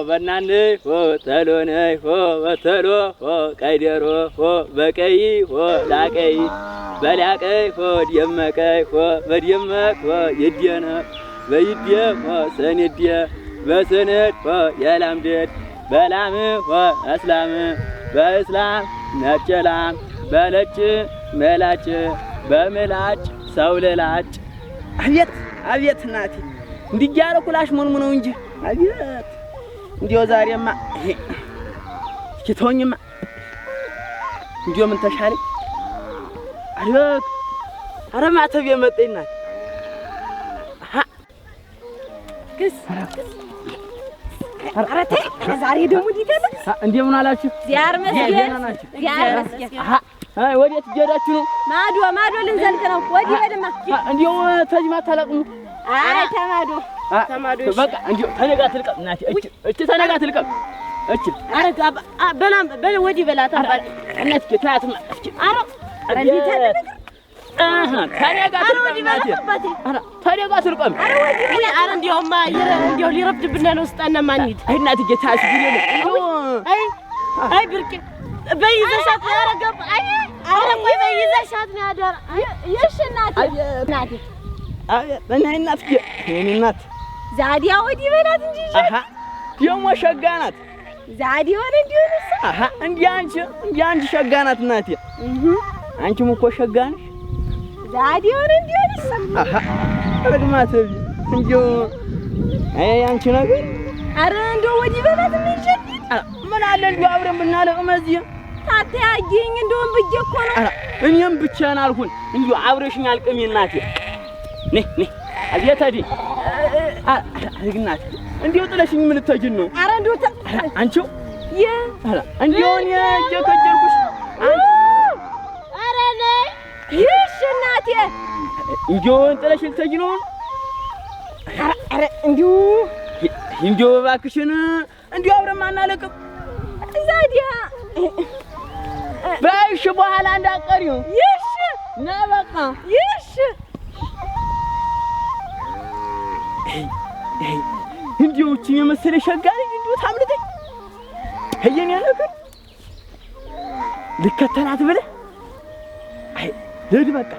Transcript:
በናንይ ተሎነይ በተሎ ቀይደሮ በቀይ ላቀይ በላቀይ ደመቀይ በደመቅ ይደነ በይደም ሰንደ በሰነድ የላምደድ በላም እስላም በእስላም ነጨላም በለጭ መላጭ በመላጭ ሰው ለላጭ አቤት አቤት እናቴ እንዲያለ ኩላሽ ምን ነው እንጂ አቤት እንዲያው ዛሬማ kitonyማ እንዲያው ምን ተሻለ አቤት አረ ማተብ የመጣይና ክስ አረተ ዛሬ ደግሞ ዲገለ እንደምን አላችሁ ዚያር መስጊድ አይ ወዴት ጀዳችሁ ነው ማዶ ልንዘልቅ ነው ወዲህ በደማ እንዲያው ተጅማ ታላቅሙ አረ ተማዶ በቃ እንዲያው ተነጋ ትልቀም እናቴ እቺ ተነጋ ትልቀም እቺ አረ በላም በለ ወዲህ በላታ እናቴ ታያትማ እቺ አረ እንዴት አለ ተነጋ ትልቀም አረ ወዲህ በላ አረ እንዲያውማ እንዲያው ሊረፍድብና ነው ስጣና ማንይት አይ እናቴ ጌታሽ ቢለ አይ ብርቅ በይዘሻት ያረገብ አይ አረ ቆይ በይዘሻት ነው ያደረ እሺ እናቴ እኔ እናት ዛዲያ ወዲህ በላት እንጂ ደሞ ሸጋ ናት ዛዲያ ወለ እንዲሆንስ እንዴ አንቺ ሸጋ ናት እናቴ አንቺም እኮ ሸጋ ነሽ ዛዲያ ወለ እንዲሆንስ ረግማት እንዴው አንቺ ነገር አረ እንደው ወዲህ በላት እንጂ ምን አለ እንደው አብረን ብናለቅም እዚህ ታታያጊኝ እንደውም ብዬ እኮ ነው እኔም ብቻዬን አልኩን እንደው አብረሽኝ አልቅም እናቴ ነይ አየታዲ አግናት እንዴው ጥለሽኝ ምን ልትጅን ነው አረ እንደው አንቺው እንዴው እኔ ጀከጀልኩሽ አረ ነይ ይሽ እናቴ እንዴው ጥለሽኝ ልትጅ ነው አረ እንዴው እባክሽን እንዴው አብረን ማናለቅም ዛዲያ በይሽ በኋላ እንዳትቀሪው ይሽ ነበቃ ይሽ እንዴው እቺ የመሰለ ሸጋ ልጅ እንዴው ታምልጠኝ ህየኔ ነገር ልከተላት ብለህ አይ ልድ በቃ